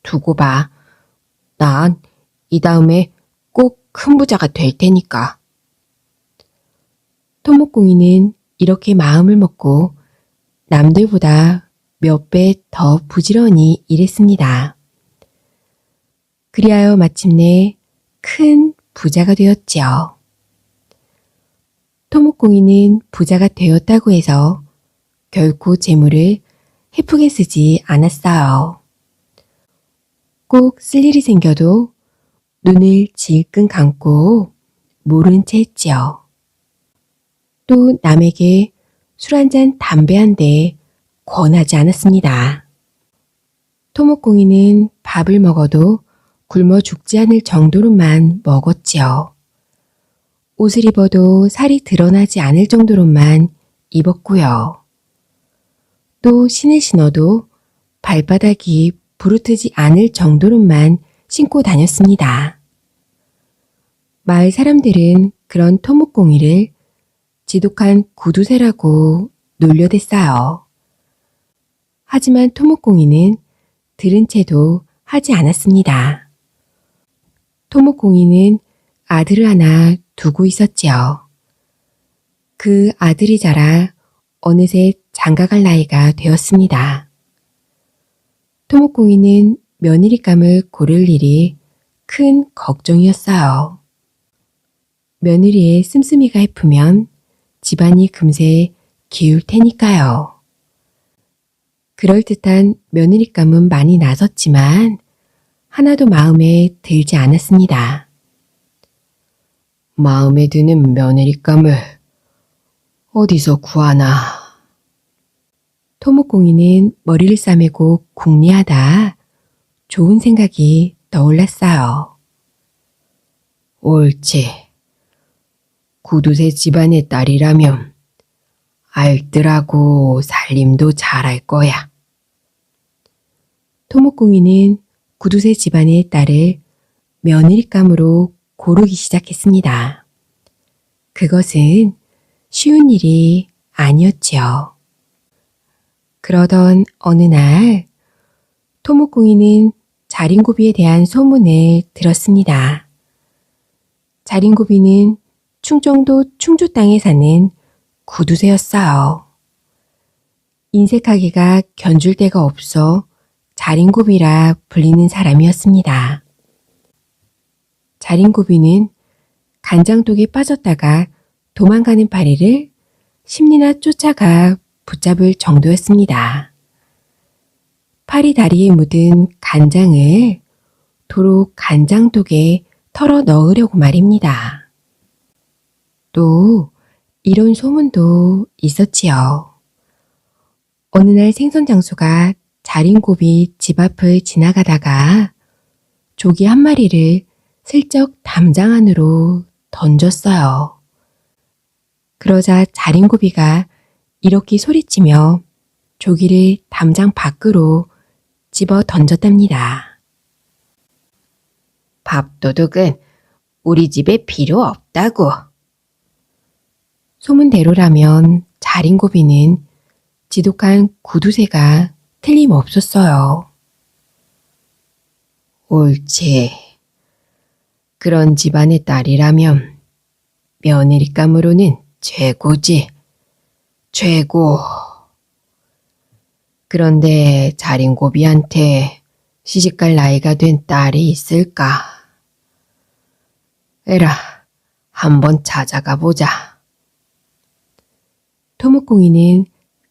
두고 봐. 난 이 다음에 꼭 큰 부자가 될 테니까. 토목공이는 이렇게 마음을 먹고 남들보다 몇 배 더 부지런히 일했습니다. 그리하여 마침내 큰 부자가 되었지요. 토목공이는 부자가 되었다고 해서 결코 재물을 헤프게 쓰지 않았어요. 꼭 쓸 일이 생겨도 눈을 질끈 감고 모른 채 했지요. 또 남에게 술 한 잔 담배 한 대 권하지 않았습니다. 토목공이는 밥을 먹어도 굶어 죽지 않을 정도로만 먹었지요. 옷을 입어도 살이 드러나지 않을 정도로만 입었고요. 또 신을 신어도 발바닥이 부르트지 않을 정도로만 신고 다녔습니다. 마을 사람들은 그런 토목공이를 지독한 구두쇠라고 놀려댔어요. 하지만 토목공이는 들은 채도 하지 않았습니다. 토목공이는 아들을 하나 두고 있었지요. 그 아들이 자라 어느새 장가갈 나이가 되었습니다. 토목공이는 며느리감을 고를 일이 큰 걱정이었어요. 며느리의 씀씀이가 해프면 집안이 금세 기울 테니까요. 그럴듯한 며느리감은 많이 나섰지만 하나도 마음에 들지 않았습니다. 마음에 드는 며느리감을 어디서 구하나. 토목공이는 머리를 싸매고 궁리하다 좋은 생각이 떠올랐어요. 옳지. 구두쇠 집안의 딸이라면 알뜰하고 살림도 잘할 거야. 토목공이는 구두쇠 집안의 딸을 며느리감으로 고르기 시작했습니다. 그것은 쉬운 일이 아니었지요. 그러던 어느 날 토목공이는 자린고비에 대한 소문을 들었습니다. 자린고비는 충청도 충주 땅에 사는 구두쇠였어요. 인색하기가 견줄 데가 없어 자린고비라 불리는 사람이었습니다. 자린고비는 간장독에 빠졌다가 도망가는 파리를 심리나 쫓아가 붙잡을 정도였습니다. 파리 다리에 묻은 간장을 도로 간장독에 털어 넣으려고 말입니다. 또 이런 소문도 있었지요. 어느 날 생선 장수가 자린고비 집 앞을 지나가다가 조기 한 마리를 슬쩍 담장 안으로 던졌어요. 그러자 자린고비가 이렇게 소리치며 조기를 담장 밖으로 집어 던졌답니다. 밥도둑은 우리 집에 필요 없다고. 소문대로라면 자린고비는 지독한 구두쇠가 틀림없었어요. 옳지. 그런 집안의 딸이라면 며느리감으로는 최고지. 최고. 그런데 자린고비한테 시집갈 나이가 된 딸이 있을까? 에라, 한번 찾아가 보자. 토목공이는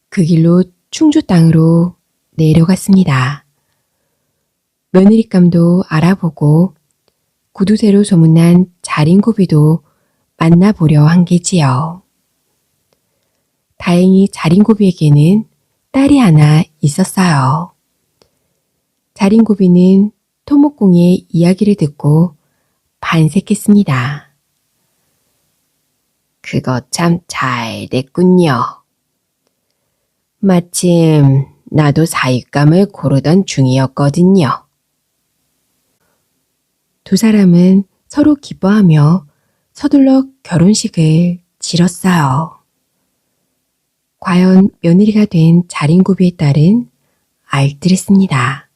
그 길로 충주 땅으로 내려갔습니다. 며느리감도 알아보고 구두쇠로 소문난 자린고비도 만나보려 한 게지요. 다행히 자린고비에게는 딸이 하나 있었어요. 자린고비는 토목공의 이야기를 듣고 반색했습니다. 그거 참 잘 됐군요. 마침 나도 사윗감을 고르던 중이었거든요. 두 사람은 서로 기뻐하며 서둘러 결혼식을 치렀어요. 과연 며느리가 된 자린고비의 딸은 알뜰했습니다.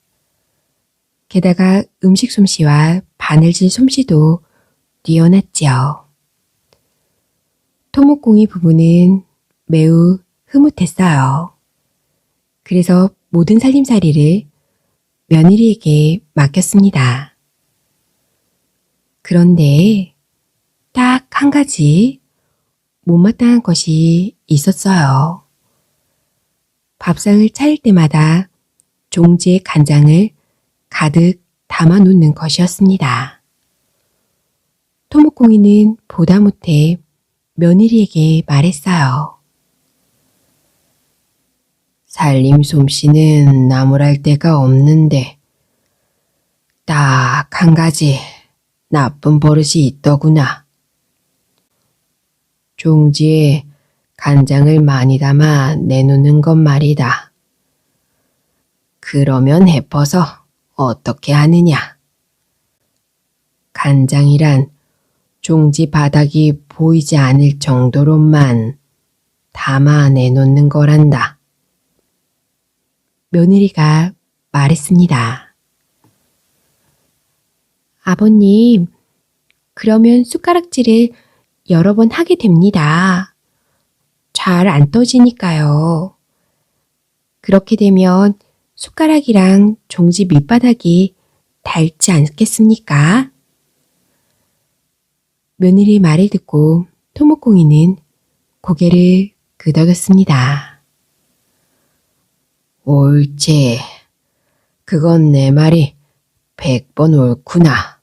게다가 음식 솜씨와 바늘질 솜씨도 뛰어났지요. 토목공이 부부는 매우 흐뭇했어요. 그래서 모든 살림살이를 며느리에게 맡겼습니다. 그런데 딱 한 가지 못마땅한 것이 있었어요. 밥상을 차릴 때마다 종지에 간장을 가득 담아 놓는 것이었습니다. 토목공이는 보다 못해 며느리에게 말했어요. 살림 솜씨는 나무랄 데가 없는데 딱 한 가지 나쁜 버릇이 있더구나. 종지에 간장을 많이 담아 내놓는 것 말이다. 그러면 해퍼서 어떻게 하느냐? 간장이란 종지 바닥이 보이지 않을 정도로만 담아 내놓는 거란다. 며느리가 말했습니다. 아버님, 그러면 숟가락질을 여러 번 하게 됩니다. 잘 안 떠지니까요. 그렇게 되면 숟가락이랑 종지 밑바닥이 닳지 않겠습니까? 며느리의 말을 듣고 토목공이는 고개를 끄덕였습니다. 옳지. 그건 내 말이 100번 옳구나.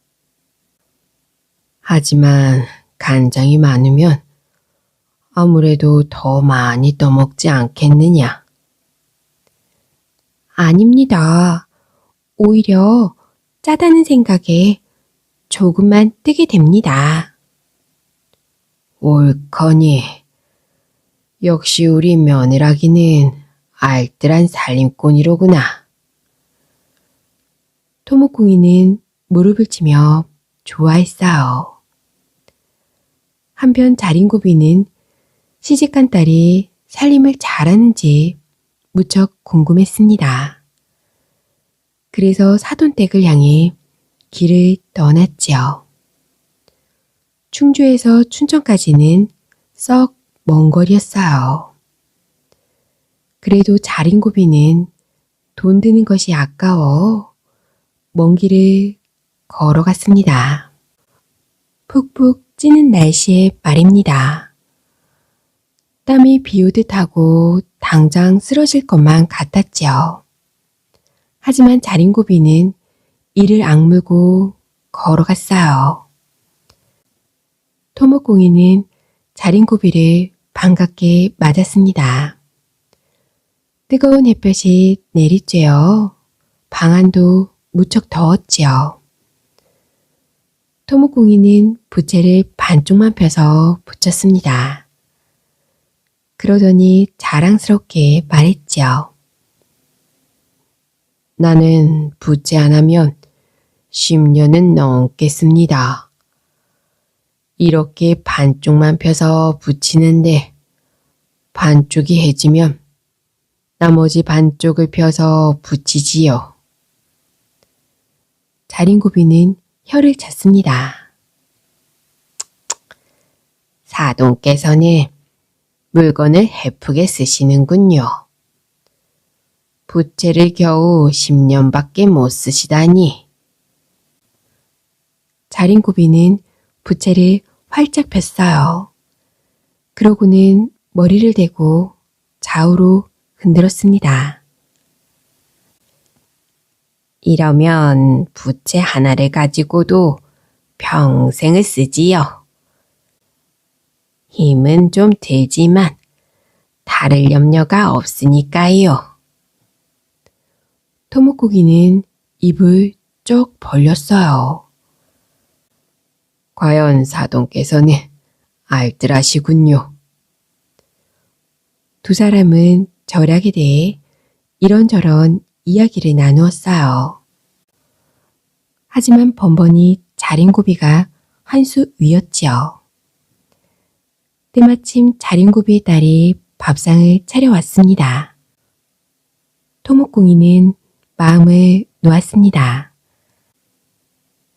하지만 간장이 많으면 아무래도 더 많이 떠먹지 않겠느냐? 아닙니다. 오히려 짜다는 생각에 조금만 뜨게 됩니다. 옳거니. 역시 우리 며느라기는 알뜰한 살림꾼이로구나. 토목공이는 무릎을 치며 좋아했어요. 한편 자린고비는 시집간 딸이 살림을 잘하는지 무척 궁금했습니다. 그래서 사돈댁을 향해 길을 떠났지요. 충주에서 춘천까지는 썩 먼 거리였어요. 그래도 자린고비는 돈 드는 것이 아까워 먼 길을 걸어갔습니다. 푹푹 찌는 날씨에 말입니다. 땀이 비오듯 하고 당장 쓰러질 것만 같았지요. 하지만 자린고비는 이를 악물고 걸어갔어요. 토목공이는 자린고비를 반갑게 맞았습니다. 뜨거운 햇볕이 내리쬐어 방 안도 무척 더웠지요. 토목공이는 부채를 반쪽만 펴서 붙였습니다. 그러더니 자랑스럽게 말했지요. 나는 부채 안 하면 10년은 넘겠습니다. 이렇게 반쪽만 펴서 붙이는데 반쪽이 해지면 나머지 반쪽을 펴서 붙이지요. 자린고비는 혀를 찼습니다. 사돈께서는 물건을 헤프게 쓰시는군요. 부채를 겨우 10년밖에 못 쓰시다니. 자린고비는 부채를 활짝 폈어요. 그러고는 머리를 대고 좌우로 흔들었습니다. 이러면 부채 하나를 가지고도 평생을 쓰지요. 힘은 좀 들지만 다를 염려가 없으니까요. 토목고기는 입을 쩍 벌렸어요. 과연 사돈께서는 알뜰하시군요. 두 사람은 절약에 대해 이런저런 이야기를 나누었어요. 하지만 번번이 자린고비가 한 수 위였지요. 때마침 자린고비의 딸이 밥상을 차려왔습니다. 토목공이는 마음을 놓았습니다.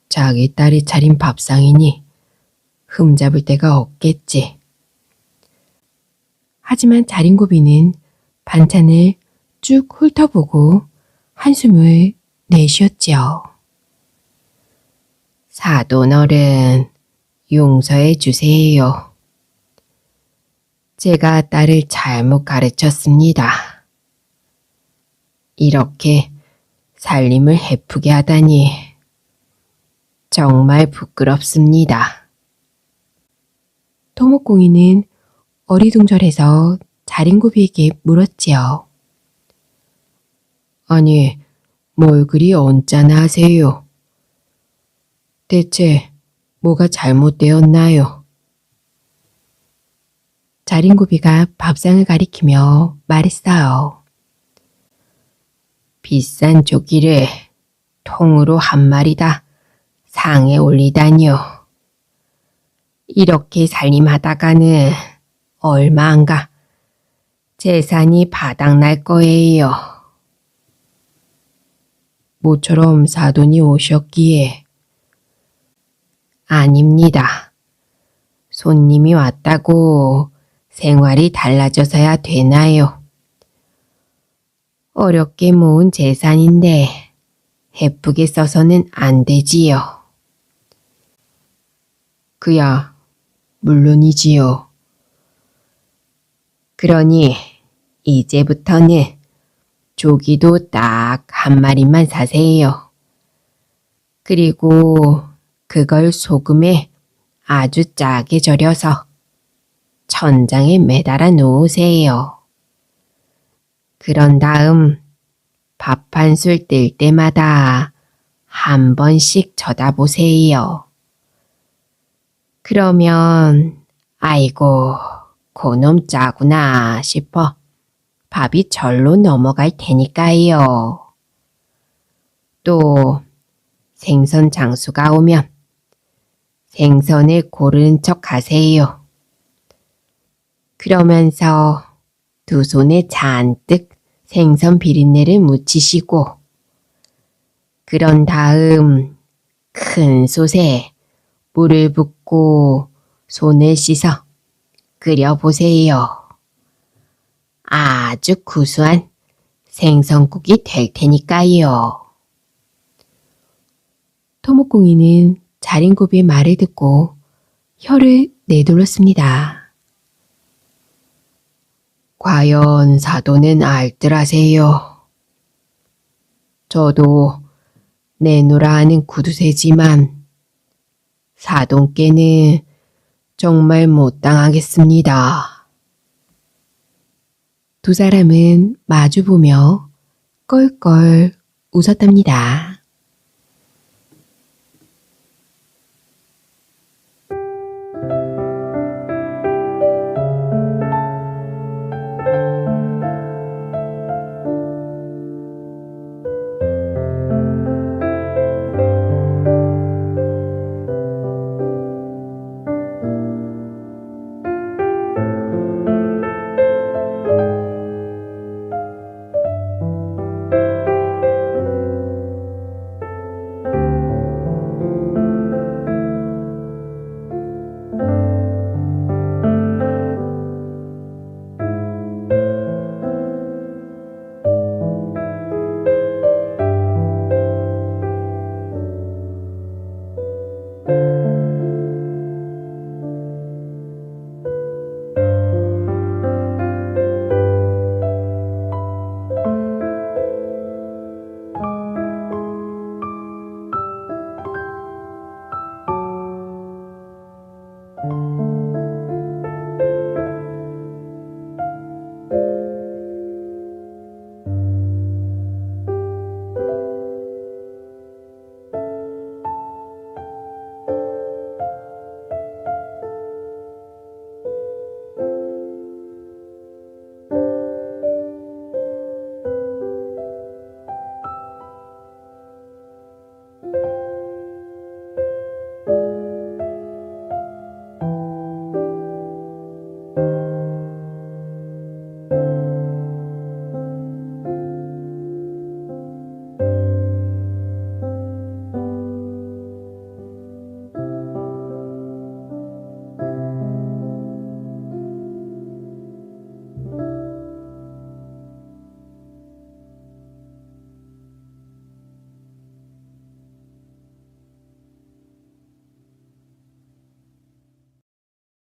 자기 딸이 차린 밥상이니 흠잡을 데가 없겠지. 하지만 자린고비는 반찬을 쭉 훑어보고 한숨을 내쉬었지요. 사돈어른, 용서해 주세요. 제가 딸을 잘못 가르쳤습니다. 이렇게 살림을 헤프게 하다니 정말 부끄럽습니다. 토목공이는 어리둥절해서 자린고비에게 물었지요. 아니, 뭘 그리 언짢아 하세요? 대체 뭐가 잘못되었나요? 자린고비가 밥상을 가리키며 말했어요. 비싼 조기를 통으로 한 마리 다 상에 올리다니요. 이렇게 살림하다가는 얼마 안 가 재산이 바닥날 거예요. 모처럼 사돈이 오셨기에. 아닙니다. 손님이 왔다고 생활이 달라져서야 되나요? 어렵게 모은 재산인데 헤프게 써서는 안 되지요. 그야 물론이지요. 그러니 이제부터는 조기도 딱 한 마리만 사세요. 그리고 그걸 소금에 아주 짜게 절여서 천장에 매달아 놓으세요. 그런 다음 밥 한 술 뜰 때마다 한 번씩 쳐다보세요. 그러면 아이고 그놈 짜구나 싶어 밥이 절로 넘어갈 테니까요. 또 생선 장수가 오면 생선을 고르는 척 하세요. 그러면서 두 손에 잔뜩 생선 비린내를 묻히시고 그런 다음 큰 솥에 물을 붓고 손을 씻어 끓여보세요. 아주 구수한 생선국이 될 테니까요. 토목공이는 자린고비의 말을 듣고 혀를 내둘렀습니다. 과연 사도는 알뜰하세요. 저도 내노라 하는 구두쇠지만 사돈께는 정말 못 당하겠습니다. 두 사람은 마주보며 껄껄 웃었답니다.